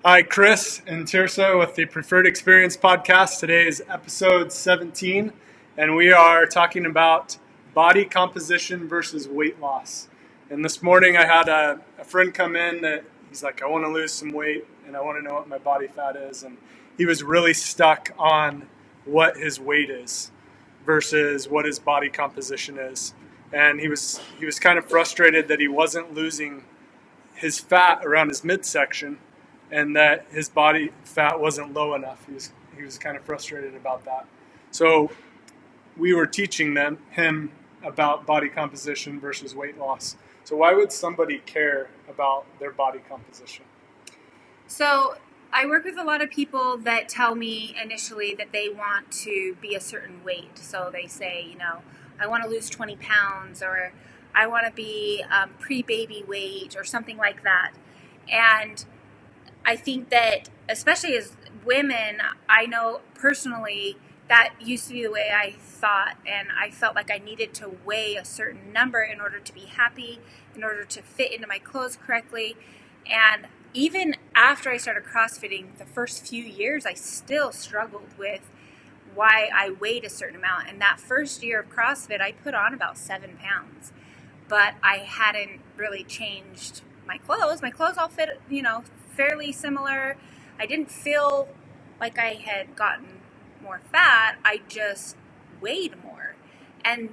Hi, Chris and Tiersa with the Preferred Experience podcast. Today is episode 17, and we are talking about body composition versus weight loss. And this morning I had a friend come in that he's like, I want to lose some weight and I want to know what my body fat is. And he was really stuck on what his weight is versus what his body composition is. And he was kind of frustrated that he wasn't losing his fat around his midsection and that his body fat wasn't low enough. He was kind of frustrated about that. So we were teaching him about body composition versus weight loss. So why would somebody care about their body composition? So I work with a lot of people that tell me initially that they want to be a certain weight. So they say, I want to lose 20 pounds or I want to be pre-baby weight or something like that. And I think that especially as women, I know personally that used to be the way I thought, and I felt like I needed to weigh a certain number in order to be happy, in order to fit into my clothes correctly. And even after I started CrossFitting, the first few years, I still struggled with why I weighed a certain amount. And that first year of CrossFit, I put on about 7 pounds, but I hadn't really changed my clothes. My clothes all fit, fairly similar. I didn't feel like I had gotten more fat. I just weighed more. And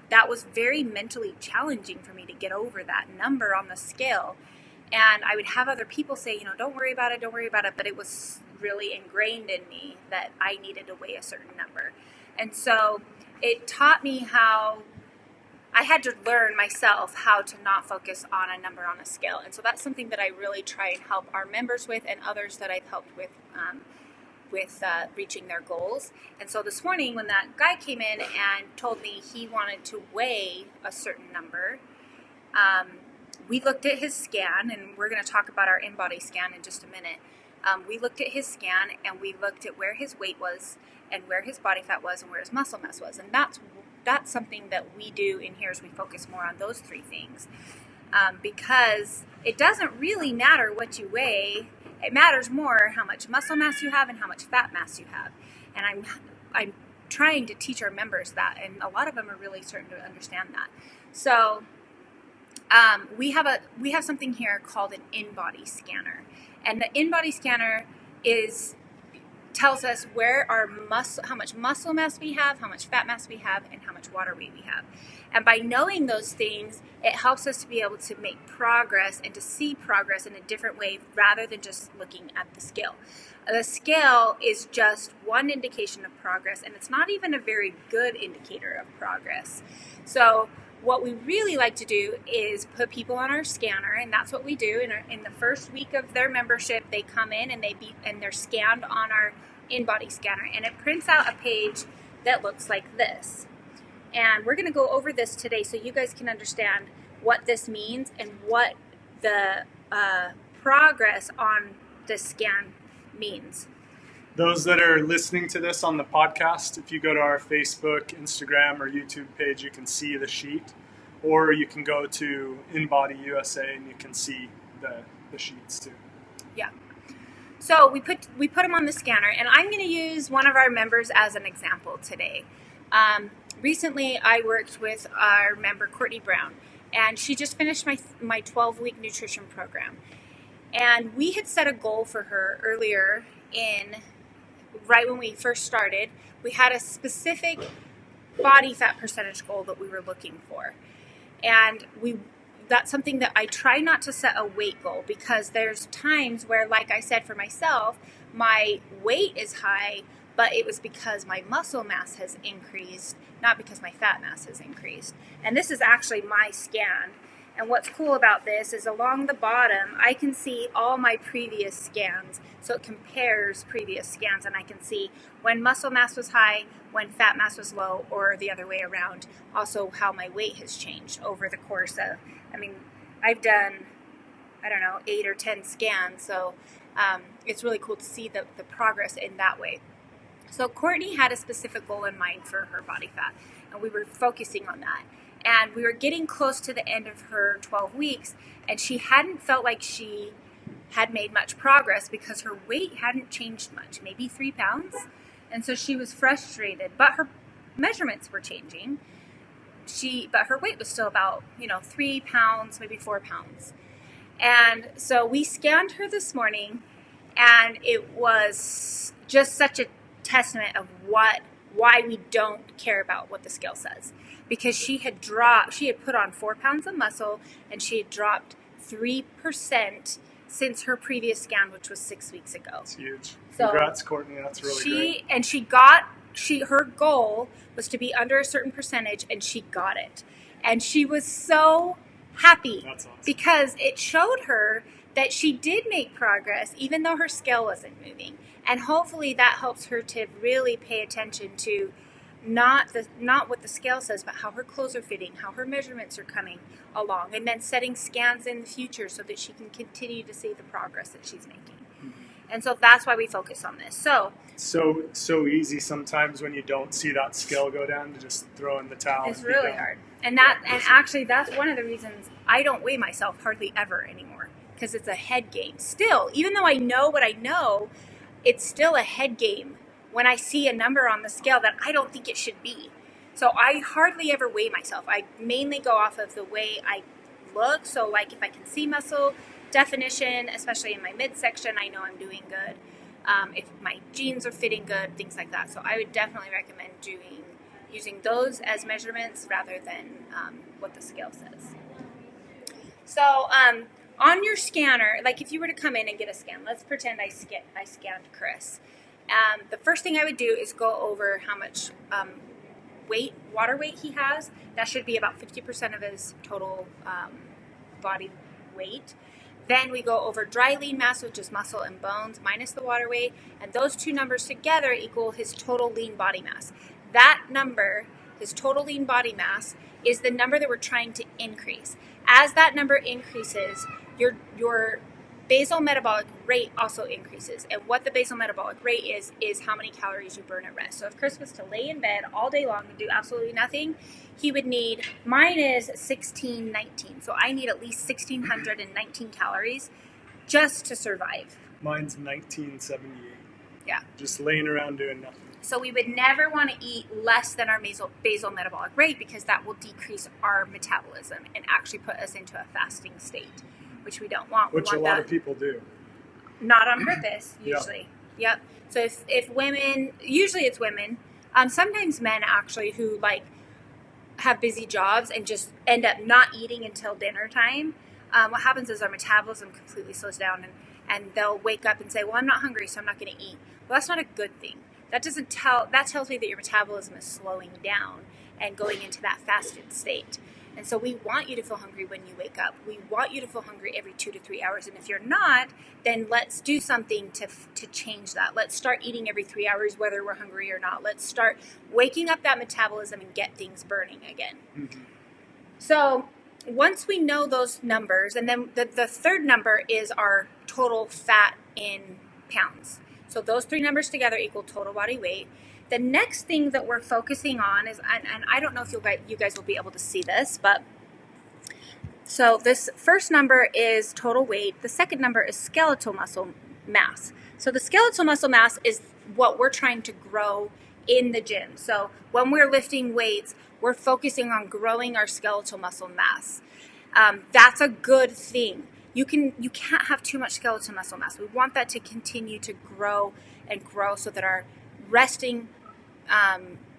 that was very mentally challenging for me to get over that number on the scale. And I would have other people say, don't worry about it. But it was really ingrained in me that I needed to weigh a certain number. And so it taught me how I had to learn myself how to not focus on a number on a scale. And so that's something that I really try and help our members with and others that I've helped with reaching their goals. And so this morning when that guy came in and told me he wanted to weigh a certain number, we looked at his scan, and we're going to talk about our Inbody scan in just a minute. We looked at his scan and we looked at where his weight was and where his body fat was and where his muscle mass was. And that's something that we do in here is we focus more on those three things because it doesn't really matter what you weigh. It matters more how much muscle mass you have and how much fat mass you have. And I'm trying to teach our members that, and a lot of them are really starting to understand that. So we have something here called an Inbody scanner, and the Inbody scanner tells us where how much muscle mass we have, how much fat mass we have, and how much water weight we have. And by knowing those things, it helps us to be able to make progress and to see progress in a different way rather than just looking at the scale. The scale is just one indication of progress, and it's not even a very good indicator of progress. So what we really like to do is put people on our scanner, and that's what we do. In the first week of their membership, they come in and they're scanned on our Inbody scanner, and it prints out a page that looks like this. And we're going to go over this today so you guys can understand what this means and what the progress on the scan means. Those that are listening to this on the podcast, if you go to our Facebook, Instagram, or YouTube page, you can see the sheet, or you can go to Inbody USA and you can see the sheets too. Yeah. So we put them on the scanner, and I'm going to use one of our members as an example today. Recently, I worked with our member Courtney Brown, and she just finished my 12-week nutrition program. And we had set a goal for her earlier right when we first started. We had a specific body fat percentage goal that we were looking for. And that's something that I try not to set a weight goal, because there's times where, like I said, for myself, my weight is high, but it was because my muscle mass has increased, not because my fat mass has increased. And this is actually my scan. And what's cool about this is along the bottom, I can see all my previous scans. So it compares previous scans, and I can see when muscle mass was high, when fat mass was low, or the other way around. Also how my weight has changed over the course of, I've done, 8 or 10 scans. So it's really cool to see the progress in that way. So Courtney had a specific goal in mind for her body fat, and we were focusing on that. And we were getting close to the end of her 12 weeks, and she hadn't felt like she had made much progress because her weight hadn't changed much, maybe 3 pounds. And so she was frustrated, but her measurements were changing. But her weight was still about, 3 pounds, maybe 4 pounds. And so we scanned her this morning, and it was just such a testament of why we don't care about what the scale says. Because she had put on 4 pounds of muscle, and she had dropped 3% since her previous scan, which was 6 weeks ago. That's huge. So congrats, Courtney. That's really great. And her goal was to be under a certain percentage, and she got it. And she was so happy. That's awesome. Because it showed her that she did make progress, even though her scale wasn't moving. And hopefully that helps her to really pay attention to not what the scale says, but how her clothes are fitting, how her measurements are coming along, and then setting scans in the future so that she can continue to see the progress that she's making. Mm-hmm. And so that's why we focus on this. So easy sometimes when you don't see that scale go down to just throw in the towel. It's really hard. And actually that's one of the reasons I don't weigh myself hardly ever anymore, because it's a head game. Still, even though I know what I know, it's still a head game when I see a number on the scale that I don't think it should be. So I hardly ever weigh myself. I mainly go off of the way I look. So like if I can see muscle definition, especially in my midsection, I know I'm doing good. If my jeans are fitting good, things like that. So I would definitely recommend using those as measurements rather than what the scale says. So on your scanner, like if you were to come in and get a scan, let's pretend I scanned Chris. The first thing I would do is go over how much water weight he has. That should be about 50% of his total body weight. Then we go over dry lean mass, which is muscle and bones, minus the water weight. And those two numbers together equal his total lean body mass. That number, his total lean body mass, is the number that we're trying to increase. As that number increases, your basal metabolic rate also increases. And what the basal metabolic rate is how many calories you burn at rest. So if Chris was to lay in bed all day long and do absolutely nothing, he would need, mine is 1619. So I need at least 1619 calories just to survive. Mine's 1978. Yeah. Just laying around doing nothing. So we would never want to eat less than our basal metabolic rate, because that will decrease our metabolism and actually put us into a fasting state, which we don't want. Which a lot of people do. Not on purpose, usually. Yep. So if women, usually it's women, sometimes men actually who like have busy jobs and just end up not eating until dinner time. What happens is our metabolism completely slows down, and they'll wake up and say, well, I'm not hungry, so I'm not going to eat. Well, that's not a good thing. That tells me that your metabolism is slowing down and going into that fasted state. And so we want you to feel hungry when you wake up. We want you to feel hungry every 2 to 3 hours. And if you're not, then let's do something to change that. Let's start eating every 3 hours, whether we're hungry or not. Let's start waking up that metabolism and get things burning again. Mm-hmm. So once we know those numbers, and then the third number is our total fat in pounds. So those three numbers together equal total body weight. The next thing that we're focusing on is, and I don't know if you guys will be able to see this, but so this first number is total weight. The second number is skeletal muscle mass. So the skeletal muscle mass is what we're trying to grow in the gym. So when we're lifting weights, we're focusing on growing our skeletal muscle mass. That's a good thing. You can't have too much skeletal muscle mass. We want that to continue to grow and grow so that our resting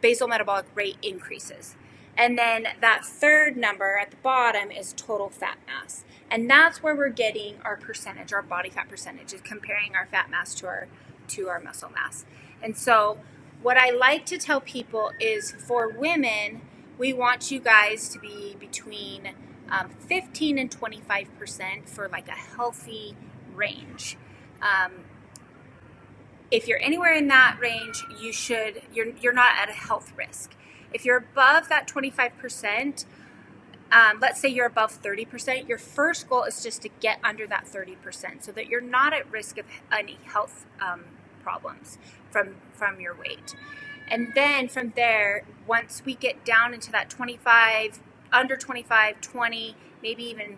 basal metabolic rate increases. And then that third number at the bottom is total fat mass. And that's where we're getting our percentage, our body fat percentage, is comparing our fat mass to our muscle mass. And so what I like to tell people is, for women, we want you guys to be between 15 and 25% for like a healthy range. If you're anywhere in that range, you're not at a health risk. If you're above that 25%, let's say you're above 30%, your first goal is just to get under that 30% so that you're not at risk of any health problems from your weight. And then from there, once we get down into that 25, under 25, 20, maybe even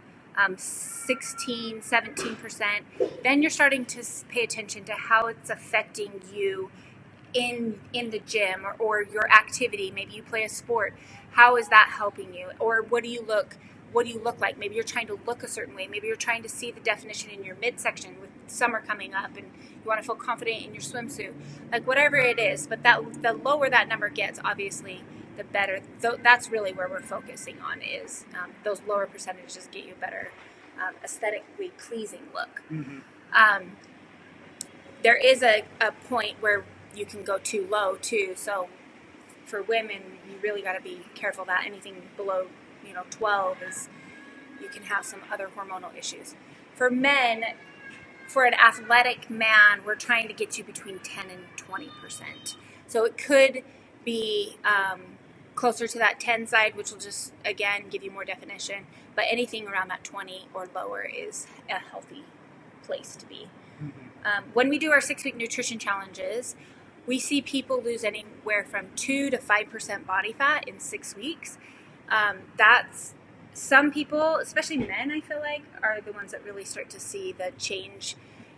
16, 17%, then you're starting to pay attention to how it's affecting you in the gym or your activity. Maybe you play a sport. How is that helping you? Or what do you look like? Maybe you're trying to look a certain way. Maybe you're trying to see the definition in your midsection with summer coming up and you want to feel confident in your swimsuit. Like whatever it is, but the lower that number gets, obviously, the better. That's really where we're focusing on is those lower percentages get you a better aesthetically pleasing look. Mm-hmm. There is a point where you can go too low too. So for women, you really got to be careful that anything below 12 is, you can have some other hormonal issues. For men, for an athletic man, we're trying to get you between 10 and 20%. So it could be closer to that 10 side, which will just, again, give you more definition. But anything around that 20 or lower is a healthy place to be. Mm-hmm. When we do our 6-week nutrition challenges, we see people lose anywhere from 2 to 5% body fat in 6 weeks. That's some people, especially men, I feel like, are the ones that really start to see the change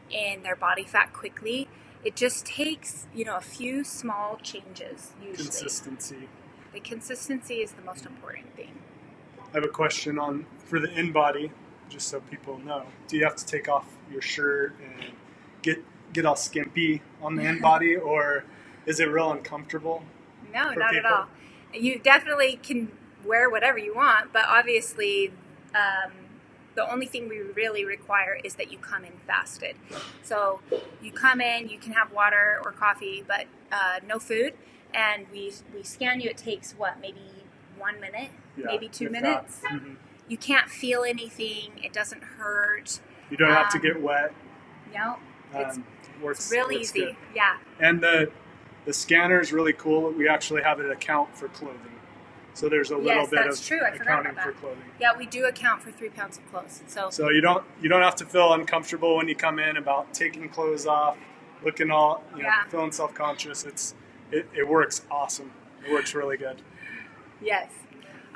in their body fat quickly. It just takes, a few small changes usually. Consistency. The consistency is the most important thing. I have a question for the Inbody, just so people know. Do you have to take off your shirt and get all skimpy on the Inbody, or is it real uncomfortable? No, not at all. You definitely can wear whatever you want, but obviously the only thing we really require is that you come in fasted. So you come in, you can have water or coffee, but no food, and we scan you. It takes maybe 1 minute, maybe 2 minutes. Mm-hmm. You can't feel anything. It doesn't hurt. You don't have to get wet. No, Works real easy. Good. Yeah. And the scanner is really cool. We actually have it account for clothing. So there's a little bit of true. accounting for clothing. Yeah, we do account for 3 pounds of clothes. So you don't have to feel uncomfortable when you come in about taking clothes off, looking all feeling self-conscious. It works awesome. It works really good. Yes.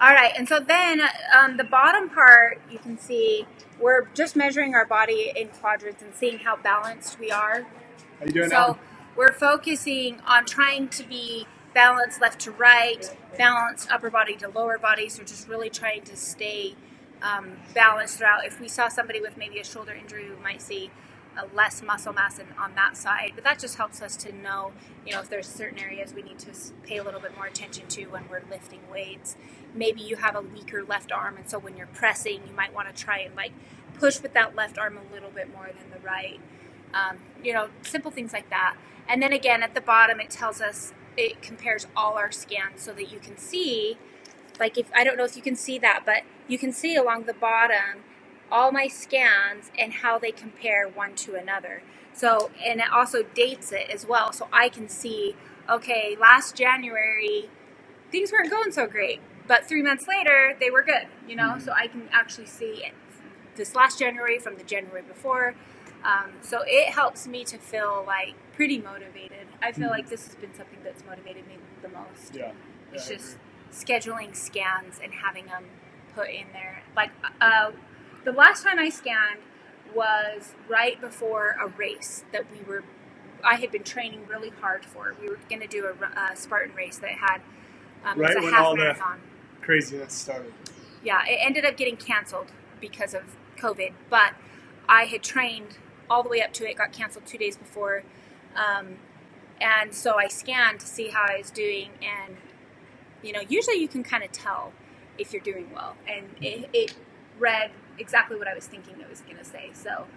All right, and so then the bottom part, you can see we're just measuring our body in quadrants and seeing how balanced we are. How you doing now? So we're focusing on trying to be balanced left to right, balanced upper body to lower body. So we're just really trying to stay balanced throughout. If we saw somebody with maybe a shoulder injury, we might see less muscle mass on that side. But that just helps us to know, if there's certain areas we need to pay a little bit more attention to when we're lifting weights. Maybe you have a weaker left arm, and so when you're pressing, you might want to try and push with that left arm a little bit more than the right. Simple things like that. And then again, at the bottom, it tells us, it compares all our scans so that you can see, I don't know if you can see that, but you can see along the bottom all my scans and how they compare one to another. So, and it also dates it as well. So I can see, okay, last January, things weren't going so great, but 3 months later, they were good, Mm-hmm. So I can actually see this last January from the January before. So it helps me to feel pretty motivated. I feel like this has been something that's motivated me the most. Yeah. It's just scheduling scans and having them put in there. The last time I scanned was right before a race that I had been training really hard for. We were going to do a Spartan race that had right it was a when half all marathon. The craziness started. Yeah, it ended up getting canceled because of COVID, but I had trained all the way up to it, got canceled 2 days before, and so I scanned to see how I was doing, and usually you can kind of tell if you're doing well, and it read exactly what I was thinking it was going to say. So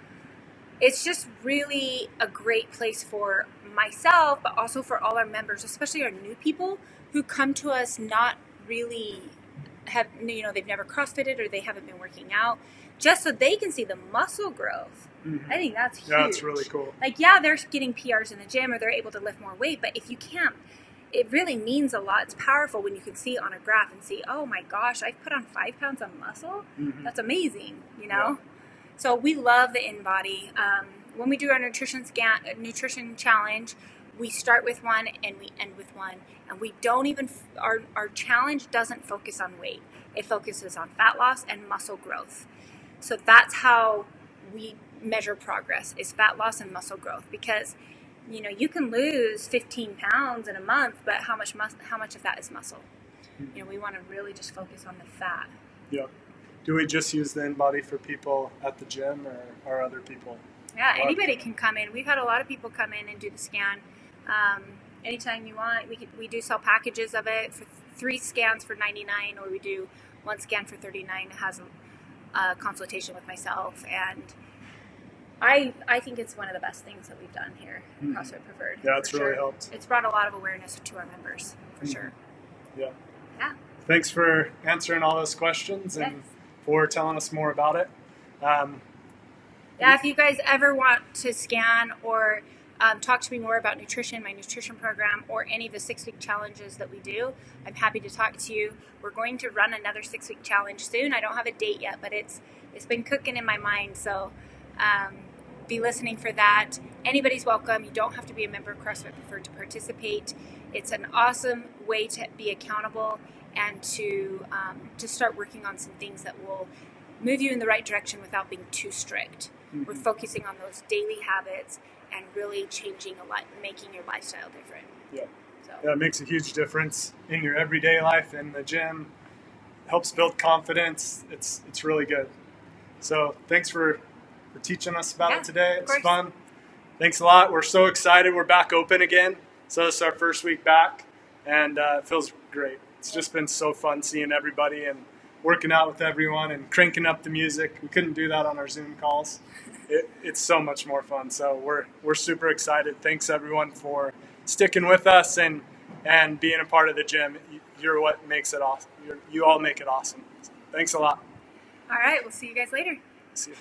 it's just really a great place for myself, but also for all our members, especially our new people who come to us not really have, they've never CrossFitted or they haven't been working out, just so they can see the muscle growth. Mm-hmm. I think that's huge. Yeah, that's really cool. They're getting PRs in the gym or they're able to lift more weight, but if you can't, it really means a lot. It's powerful when you can see it on a graph and see, oh my gosh, I've put on 5 pounds of muscle. Mm-hmm. That's amazing, Yeah. So we love the Inbody. When we do our nutrition challenge, we start with one and we end with one. And we don't even, our challenge doesn't focus on weight. It focuses on fat loss and muscle growth. So that's how we measure progress, is fat loss and muscle growth. Because, you can lose 15 pounds in a month, but how much of that is muscle? We want to really just focus on the fat. Yeah. Do we just use the Inbody for people at the gym or other people? Yeah, anybody can come in. We've had a lot of people come in and do the scan. Anytime you want, we do sell packages of it for 3 scans for $99, or we do 1 scan for $39. It has a consultation with myself, and I think it's one of the best things that we've done here at CrossFit Preferred. Yeah, it's really helped. It's brought a lot of awareness to our members, for sure. Yeah. Yeah. Thanks for answering all those questions and for telling us more about it. If you guys ever want to scan or talk to me more about nutrition, my nutrition program, or any of the 6-week challenges that we do, I'm happy to talk to you. We're going to run another 6-week challenge soon. I don't have a date yet, but it's been cooking in my mind, so be listening for that. Anybody's welcome. You don't have to be a member of CrossFit Preferred to participate. It's an awesome way to be accountable and to start working on some things that will move you in the right direction without being too strict. We're focusing on those daily habits and really changing a lot, making your lifestyle different. Yeah. Yeah, it makes a huge difference in your everyday life, in the gym. Helps build confidence. It's really good. So thanks for teaching us about it today. It's fun. Thanks a lot. We're so excited. We're back open again. So this is our first week back, and it feels great. It's just been so fun seeing everybody and working out with everyone and cranking up the music. We couldn't do that on our Zoom calls. It's so much more fun. So we're super excited. Thanks everyone for sticking with us and being a part of the gym. You're what makes it awesome. You all make it awesome. So thanks a lot. All right. We'll see you guys later. See you.